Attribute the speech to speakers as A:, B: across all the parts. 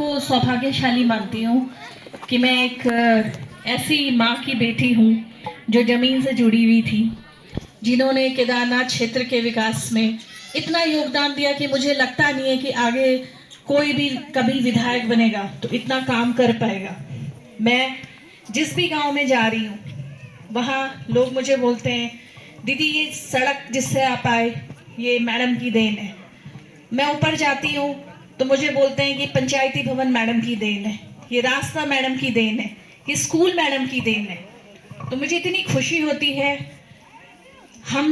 A: को सौभाग्यशाली मानती हूँ कि मैं एक ऐसी माँ की बेटी हूँ जो जमीन से जुड़ी हुई थी, जिन्होंने केदारनाथ क्षेत्र के विकास में इतना योगदान दिया कि मुझे लगता नहीं है कि आगे कोई भी कभी विधायक बनेगा तो इतना काम कर पाएगा। मैं जिस भी गांव में जा रही हूँ वहाँ लोग मुझे बोलते हैं, दीदी ये सड़क जिससे आप आए ये मैडम की देन है। मैं ऊपर जाती हूँ तो मुझे बोलते हैं कि पंचायती भवन मैडम की देन है, ये रास्ता मैडम की देन है, ये स्कूल मैडम की देन है। तो मुझे इतनी खुशी होती है। हम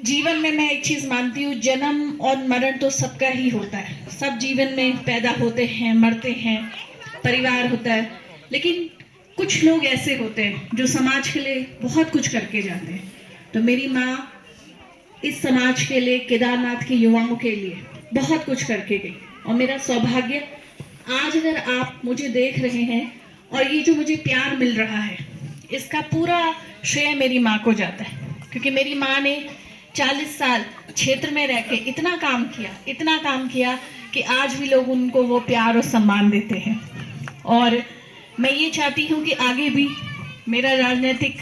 A: जीवन में, मैं एक चीज मानती हूँ, जन्म और मरण तो सबका ही होता है। सब जीवन में पैदा होते हैं, मरते हैं, परिवार होता है, लेकिन कुछ लोग ऐसे होते हैं जो समाज के लिए बहुत कुछ करके जाते हैं। तो मेरी माँ इस समाज के लिए, केदारनाथ के युवाओं के लिए बहुत कुछ करके गई। और मेरा सौभाग्य, आज अगर आप मुझे देख रहे हैं और ये जो मुझे प्यार मिल रहा है, इसका पूरा श्रेय मेरी माँ को जाता है। क्योंकि मेरी माँ ने 40 साल क्षेत्र में रह के इतना काम किया कि आज भी लोग उनको वो प्यार और सम्मान देते हैं। और मैं ये चाहती हूँ कि आगे भी, मेरा राजनीतिक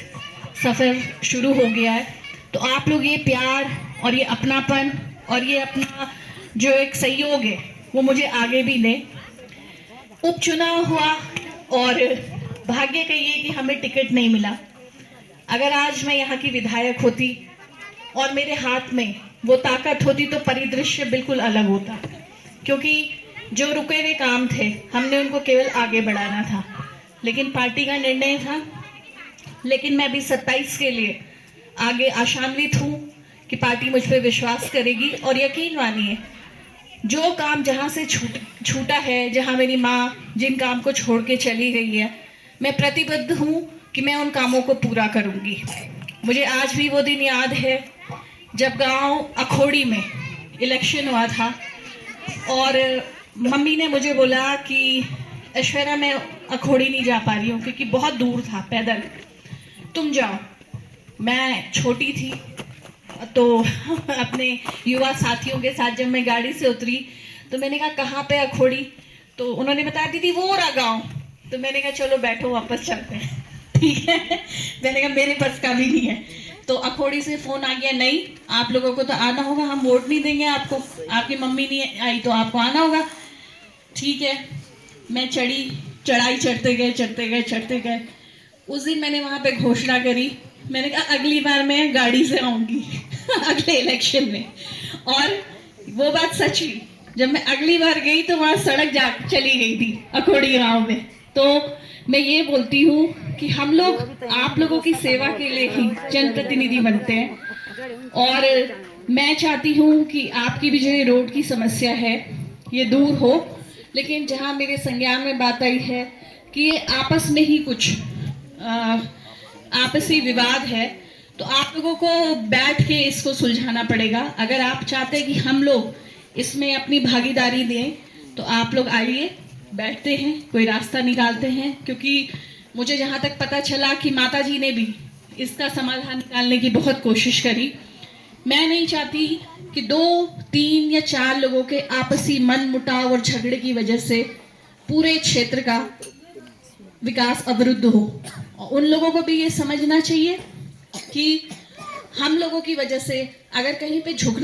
A: सफ़र शुरू हो गया है, तो आप लोग ये प्यार और ये अपनापन और ये अपना जो एक सहयोग है वो मुझे आगे भी दें। उपचुनाव हुआ और भाग्य कहिए कि हमें टिकट नहीं मिला। अगर आज मैं यहाँ की विधायक होती और मेरे हाथ में वो ताकत होती तो परिदृश्य बिल्कुल अलग होता। क्योंकि जो रुके हुए काम थे हमने उनको केवल आगे बढ़ाना था, लेकिन पार्टी का निर्णय था। लेकिन मैं भी 27 के लिए आगे आशान्वित हूँ कि पार्टी मुझ पर विश्वास करेगी। और यकीन मानिए, जो काम जहाँ से छूटा है, जहाँ मेरी माँ जिन काम को छोड़ के चली गई है, मैं प्रतिबद्ध हूँ कि मैं उन कामों को पूरा करूँगी। मुझे आज भी वो दिन याद है जब गांव अखोड़ी में इलेक्शन हुआ था और मम्मी ने मुझे बोला कि ऐश्वर्या मैं अखोड़ी नहीं जा पा रही हूँ क्योंकि बहुत दूर था पैदल, तुम जाओ। मैं छोटी थी तो अपने युवा साथियों के साथ जब मैं गाड़ी से उतरी तो मैंने कहा कहाँ पे अखोड़ी, तो उन्होंने बताया दीदी वो रहा गाँव। तो मैंने कहा चलो बैठो वापस चलते हैं। ठीक है, मैंने कहा मेरे पास का भी नहीं है। तो अखोड़ी से फोन आ गया, नहीं आप लोगों को तो आना होगा, हम वोट नहीं देंगे आपको, आपकी मम्मी नहीं आई तो आपको आना होगा। ठीक है, मैं चढ़ाई चढ़ते गए। उस दिन मैंने वहां पे घोषणा करी, मैंने कहा अगली बार मैं गाड़ी से आऊंगी अगले इलेक्शन में। और वो बात सच हुई, जब मैं अगली बार गई तो वहां सड़क चली गई थी अखोड़ी गांव में। तो मैं ये बोलती हूँ कि हम लोग आप लोगों की सेवा के लिए ही जनप्रतिनिधि बनते हैं। और मैं चाहती हूँ कि आपकी भी जो ये रोड की समस्या है ये दूर हो। लेकिन जहाँ मेरे संज्ञान में बात आई है कि ये आपस में ही कुछ आपसी विवाद है, तो आप लोगों को बैठ के इसको सुलझाना पड़ेगा। अगर आप चाहते हैं कि हम लोग इसमें अपनी भागीदारी दें तो आप लोग आइए, बैठते हैं, कोई रास्ता निकालते हैं। क्योंकि मुझे जहाँ तक पता चला कि माताजी ने भी इसका समाधान निकालने की बहुत कोशिश करी। मैं नहीं चाहती कि 2, 3 या 4 लोगों के आपसी मन मुटाव और झगड़े की वजह से पूरे क्षेत्र का विकास अवरुद्ध हो। और उन लोगों को भी ये समझना चाहिए कि हम लोगों की वजह से अगर कहीं पे झुकना